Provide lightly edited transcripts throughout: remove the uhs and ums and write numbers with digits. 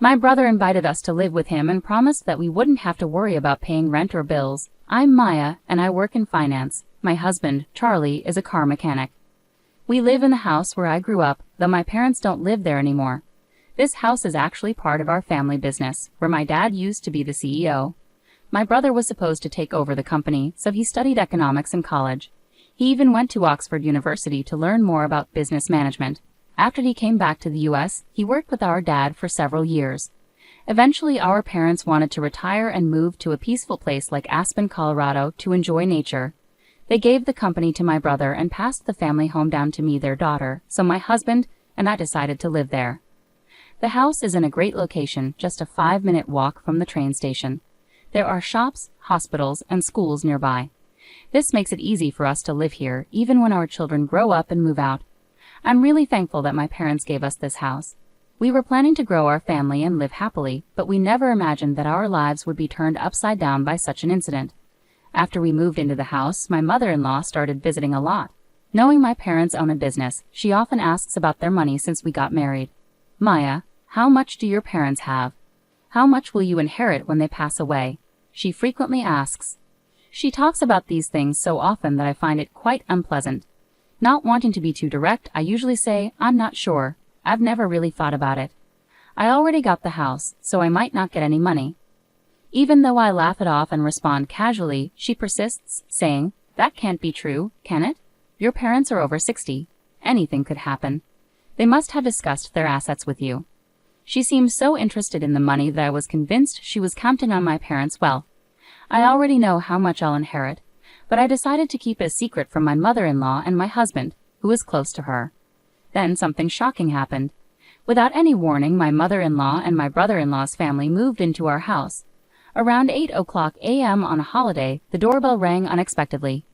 My brother invited us to live with him and promised that we wouldn't have to worry about paying rent or bills. I'm Maya, and I work in finance. My husband, Charlie, is a car mechanic. We live in the house where I grew up, though my parents don't live there anymore. This house is actually part of our family business, where my dad used to be the CEO. My brother was supposed to take over the company, so he studied economics in college. He even went to Oxford University to learn more about business management. After he came back to the US, he worked with our dad for several years. Eventually, our parents wanted to retire and move to a peaceful place like Aspen, Colorado, to enjoy nature. They gave the company to my brother and passed the family home down to me, their daughter, so my husband and I decided to live there. The house is in a great location, just a 5-minute walk from the train station. There are shops, hospitals, and schools nearby. This makes it easy for us to live here, even when our children grow up and move out. I'm really thankful that my parents gave us this house. We were planning to grow our family and live happily, but we never imagined that our lives would be turned upside down by such an incident. After we moved into the house, my mother-in-law started visiting a lot. Knowing my parents own a business, she often asks about their money since we got married. Maya, how much do your parents have? How much will you inherit when they pass away? She frequently asks. She talks about these things so often that I find it quite unpleasant. Not wanting to be too direct, I usually say, I'm not sure. I've never really thought about it. I already got the house, so I might not get any money. Even though I laugh it off and respond casually, she persists, saying, that can't be true, can it? Your parents are over 60. Anything could happen. They must have discussed their assets with you. She seemed so interested in the money that I was convinced she was counting on my parents' wealth. I already know how much I'll inherit, but I decided to keep it a secret from my mother-in-law and my husband, who is close to her. Then something shocking happened. Without any warning, my mother-in-law and my brother-in-law's family moved into our house. Around 8:00 a.m. on a holiday, the doorbell rang unexpectedly.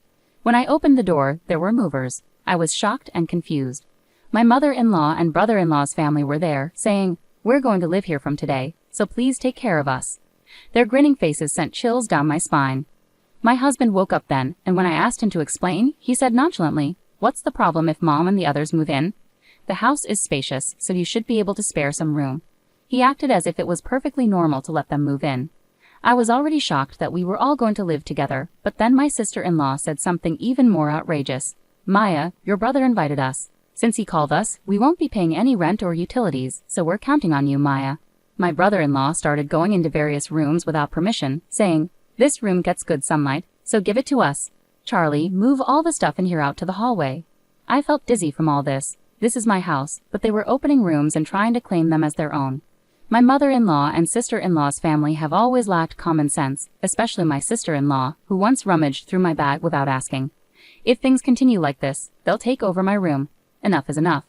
When I opened the door, there were movers. I was shocked and confused. My mother-in-law and brother-in-law's family were there, saying, we're going to live here from today, so please take care of us. Their grinning faces sent chills down my spine. My husband woke up then, and when I asked him to explain, he said nonchalantly, what's the problem if Mom and the others move in? The house is spacious, so you should be able to spare some room. He acted as if it was perfectly normal to let them move in. I was already shocked that we were all going to live together, but then my sister-in-law said something even more outrageous. Maya, your brother invited us. Since he called us, we won't be paying any rent or utilities, so we're counting on you, Maya. My brother-in-law started going into various rooms without permission, saying, this room gets good sunlight, so give it to us. Charlie, move all the stuff in here out to the hallway. I felt dizzy from all this. This is my house, but they were opening rooms and trying to claim them as their own. My mother-in-law and sister-in-law's family have always lacked common sense, especially my sister-in-law, who once rummaged through my bag without asking. If things continue like this, they'll take over my room. Enough is enough.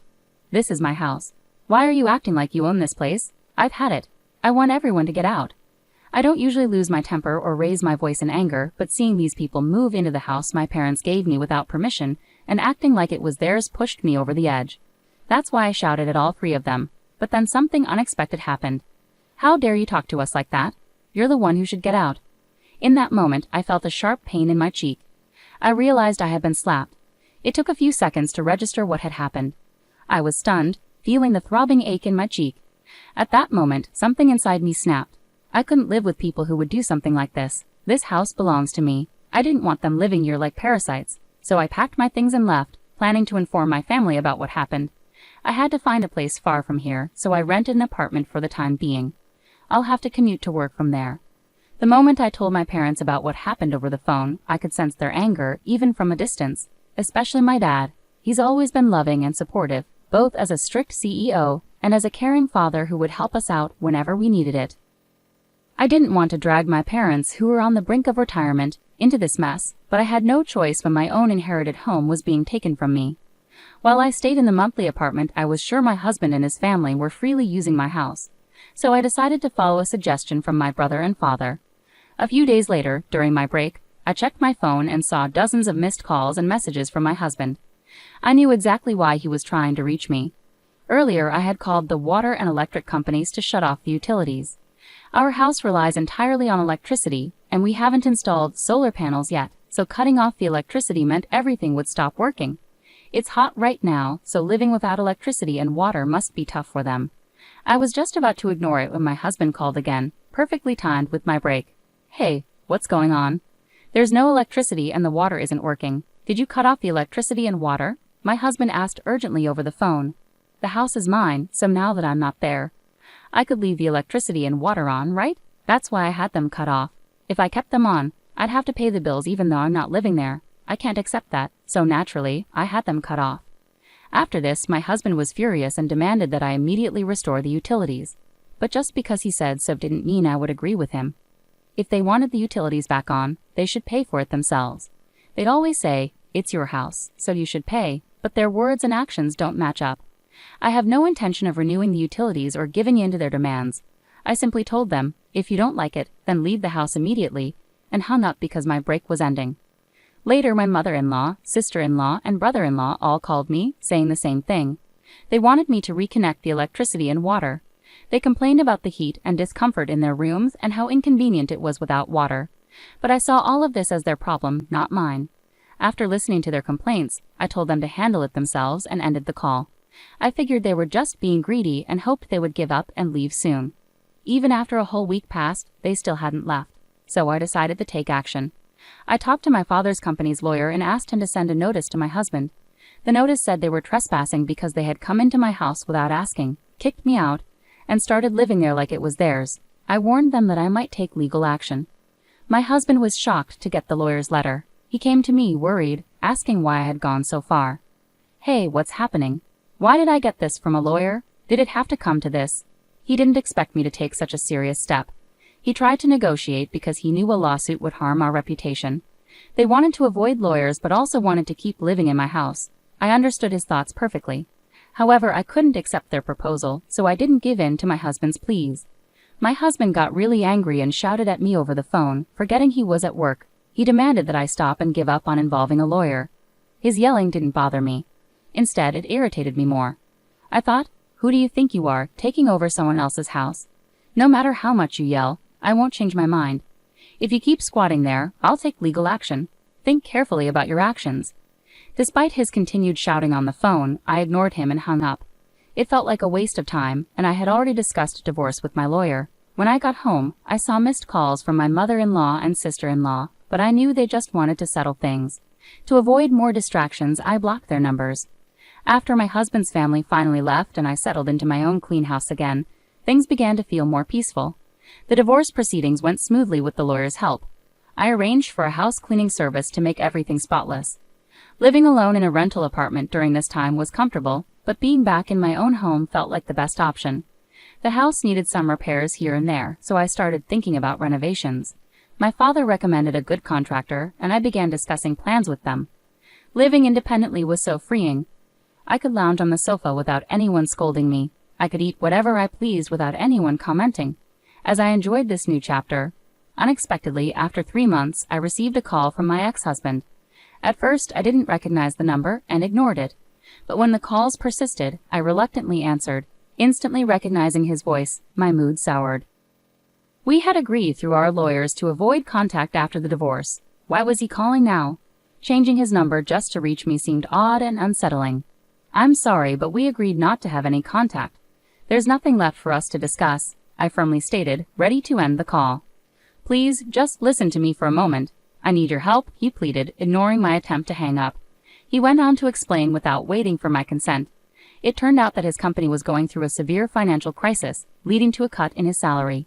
This is my house. Why are you acting like you own this place? I've had it. I want everyone to get out. I don't usually lose my temper or raise my voice in anger, but seeing these people move into the house my parents gave me without permission and acting like it was theirs pushed me over the edge. That's why I shouted at all 3 of them. But then something unexpected happened. How dare you talk to us like that? You're the one who should get out. In that moment, I felt a sharp pain in my cheek. I realized I had been slapped. It took a few seconds to register what had happened. I was stunned, feeling the throbbing ache in my cheek. At that moment, something inside me snapped. I couldn't live with people who would do something like this. This house belongs to me. I didn't want them living here like parasites, so I packed my things and left, planning to inform my family about what happened. I had to find a place far from here, so I rented an apartment for the time being. I'll have to commute to work from there. The moment I told my parents about what happened over the phone, I could sense their anger, even from a distance. Especially my dad. He's always been loving and supportive, both as a strict CEO and as a caring father who would help us out whenever we needed it. I didn't want to drag my parents, who were on the brink of retirement, into this mess, but I had no choice when my own inherited home was being taken from me. While I stayed in the monthly apartment, I was sure my husband and his family were freely using my house, so I decided to follow a suggestion from my brother and father. A few days later, during my break, I checked my phone and saw dozens of missed calls and messages from my husband. I knew exactly why he was trying to reach me. Earlier, I had called the water and electric companies to shut off the utilities. Our house relies entirely on electricity, and we haven't installed solar panels yet, so cutting off the electricity meant everything would stop working. It's hot right now, so living without electricity and water must be tough for them. I was just about to ignore it when my husband called again, perfectly timed with my break. Hey, what's going on? There's no electricity and the water isn't working. Did you cut off the electricity and water? My husband asked urgently over the phone. The house is mine, so now that I'm not there, I could leave the electricity and water on, right? That's why I had them cut off. If I kept them on, I'd have to pay the bills even though I'm not living there. I can't accept that, so naturally, I had them cut off. After this, my husband was furious and demanded that I immediately restore the utilities. But just because he said so didn't mean I would agree with him. If they wanted the utilities back on, they should pay for it themselves. They'd always say, "It's your house, so you should pay," but their words and actions don't match up. I have no intention of renewing the utilities or giving in to their demands. I simply told them, if you don't like it, then leave the house immediately, and hung up because my break was ending. Later, my mother-in-law, sister-in-law, and brother-in-law all called me, saying the same thing. They wanted me to reconnect the electricity and water. They complained about the heat and discomfort in their rooms and how inconvenient it was without water. But I saw all of this as their problem, not mine. After listening to their complaints, I told them to handle it themselves and ended the call. I figured they were just being greedy and hoped they would give up and leave soon. Even after a whole week passed, they still hadn't left, so I decided to take action. I talked to my father's company's lawyer and asked him to send a notice to my husband. The notice said they were trespassing because they had come into my house without asking, kicked me out, and started living there like it was theirs. I warned them that I might take legal action. My husband was shocked to get the lawyer's letter. He came to me worried, asking why I had gone so far. Hey, what's happening? Why did I get this from a lawyer? Did it have to come to this? He didn't expect me to take such a serious step. He tried to negotiate because he knew a lawsuit would harm our reputation. They wanted to avoid lawyers but also wanted to keep living in my house. I understood his thoughts perfectly. However, I couldn't accept their proposal, so I didn't give in to my husband's pleas. My husband got really angry and shouted at me over the phone, forgetting he was at work. He demanded that I stop and give up on involving a lawyer. His yelling didn't bother me. Instead, it irritated me more. I thought, who do you think you are, taking over someone else's house? No matter how much you yell, I won't change my mind. If you keep squatting there, I'll take legal action. Think carefully about your actions. Despite his continued shouting on the phone, I ignored him and hung up. It felt like a waste of time, and I had already discussed divorce with my lawyer. When I got home, I saw missed calls from my mother-in-law and sister-in-law, but I knew they just wanted to settle things. To avoid more distractions, I blocked their numbers. After my husband's family finally left and I settled into my own clean house again, things began to feel more peaceful. The divorce proceedings went smoothly with the lawyer's help. I arranged for a house cleaning service to make everything spotless. Living alone in a rental apartment during this time was comfortable, but being back in my own home felt like the best option. The house needed some repairs here and there, so I started thinking about renovations. My father recommended a good contractor, and I began discussing plans with them. Living independently was so freeing. I could lounge on the sofa without anyone scolding me. I could eat whatever I pleased without anyone commenting. As I enjoyed this new chapter, unexpectedly, after 3 months, I received a call from my ex-husband. At first, I didn't recognize the number and ignored it. But when the calls persisted, I reluctantly answered. Instantly recognizing his voice, my mood soured. We had agreed through our lawyers to avoid contact after the divorce. Why was he calling now? Changing his number just to reach me seemed odd and unsettling. I'm sorry, but we agreed not to have any contact. There's nothing left for us to discuss, I firmly stated, ready to end the call. Please, just listen to me for a moment. I need your help, he pleaded, ignoring my attempt to hang up. He went on to explain without waiting for my consent. It turned out that his company was going through a severe financial crisis, leading to a cut in his salary.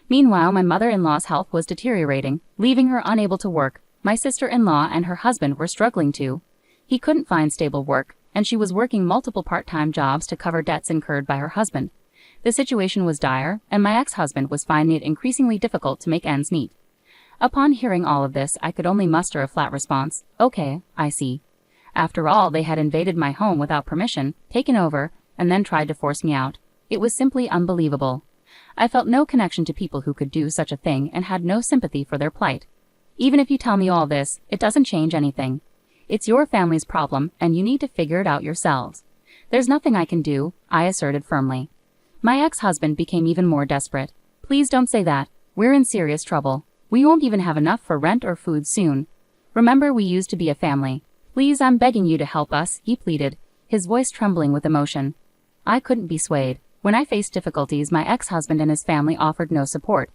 Meanwhile, my mother-in-law's health was deteriorating, leaving her unable to work. My sister-in-law and her husband were struggling too. He couldn't find stable work, and she was working multiple part-time jobs to cover debts incurred by her husband. The situation was dire, and my ex-husband was finding it increasingly difficult to make ends meet. Upon hearing all of this, I could only muster a flat response. Okay, I see. After all, they had invaded my home without permission, taken over, and then tried to force me out. It was simply unbelievable. I felt no connection to people who could do such a thing and had no sympathy for their plight. Even if you tell me all this, it doesn't change anything. It's your family's problem, and you need to figure it out yourselves. There's nothing I can do, I asserted firmly. My ex-husband became even more desperate. Please don't say that. We're in serious trouble. We won't even have enough for rent or food soon. Remember, we used to be a family. Please, I'm begging you to help us, he pleaded, his voice trembling with emotion. I couldn't be swayed. When I faced difficulties, my ex-husband and his family offered no support.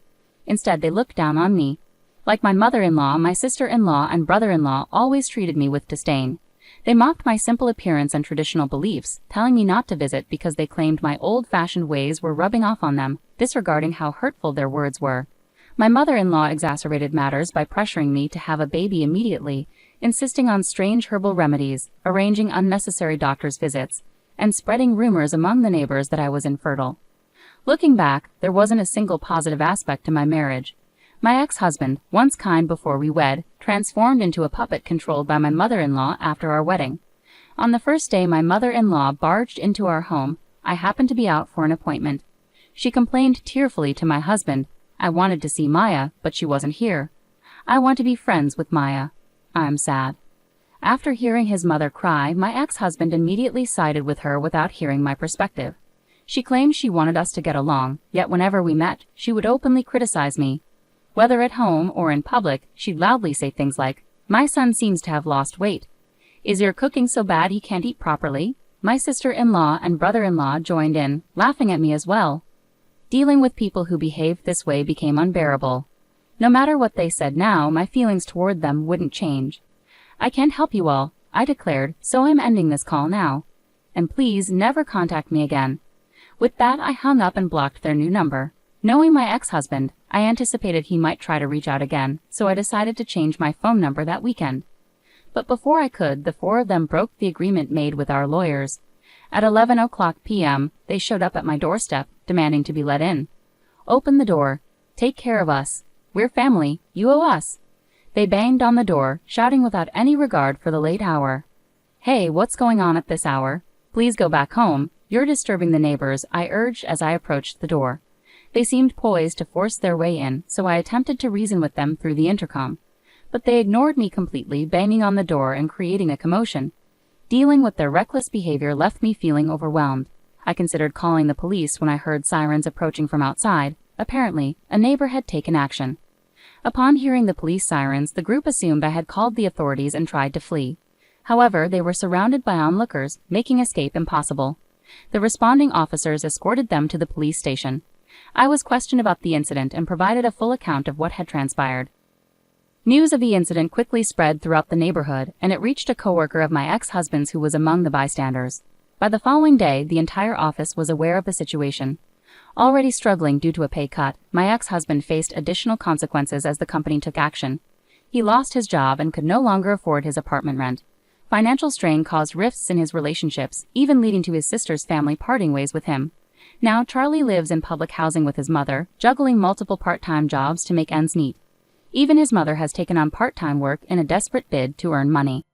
Instead, they looked down on me. Like my mother-in-law, my sister-in-law, and brother-in-law always treated me with disdain. They mocked my simple appearance and traditional beliefs, telling me not to visit because they claimed my old-fashioned ways were rubbing off on them, disregarding how hurtful their words were. My mother-in-law exacerbated matters by pressuring me to have a baby immediately, insisting on strange herbal remedies, arranging unnecessary doctor's visits, and spreading rumors among the neighbors that I was infertile. Looking back, there wasn't a single positive aspect to my marriage. My ex-husband, once kind before we wed, transformed into a puppet controlled by my mother-in-law after our wedding. On the first day my mother-in-law barged into our home, I happened to be out for an appointment. She complained tearfully to my husband. I wanted to see Maya, but she wasn't here. I want to be friends with Maya. I'm sad. After hearing his mother cry, my ex-husband immediately sided with her without hearing my perspective. She claimed she wanted us to get along, yet whenever we met, she would openly criticize me. Whether at home or in public, she'd loudly say things like, "My son seems to have lost weight. Is your cooking so bad he can't eat properly?" My sister-in-law and brother-in-law joined in, laughing at me as well. Dealing with people who behaved this way became unbearable. No matter what they said now, my feelings toward them wouldn't change. "I can't help you all," I declared, "so I'm ending this call now. And please never contact me again." With that, I hung up and blocked their new number. Knowing my ex-husband, I anticipated he might try to reach out again, so I decided to change my phone number that weekend. But before I could, the four of them broke the agreement made with our lawyers. At 11:00 p.m., they showed up at my doorstep, demanding to be let in. "Open the door. Take care of us. We're family. You owe us." They banged on the door, shouting without any regard for the late hour. "Hey, what's going on at this hour? Please go back home. You're disturbing the neighbors," I urged as I approached the door. They seemed poised to force their way in, so I attempted to reason with them through the intercom. But they ignored me completely, banging on the door and creating a commotion. Dealing with their reckless behavior left me feeling overwhelmed. I considered calling the police when I heard sirens approaching from outside. Apparently, a neighbor had taken action. Upon hearing the police sirens, the group assumed I had called the authorities and tried to flee. However, they were surrounded by onlookers, making escape impossible. The responding officers escorted them to the police station. I was questioned about the incident and provided a full account of what had transpired. News of the incident quickly spread throughout the neighborhood, and it reached a coworker of my ex-husband's who was among the bystanders. By the following day, the entire office was aware of the situation. Already struggling due to a pay cut, my ex-husband faced additional consequences as the company took action. He lost his job and could no longer afford his apartment rent. Financial strain caused rifts in his relationships, even leading to his sister's family parting ways with him. Now Charlie lives in public housing with his mother, juggling multiple part-time jobs to make ends meet. Even his mother has taken on part-time work in a desperate bid to earn money.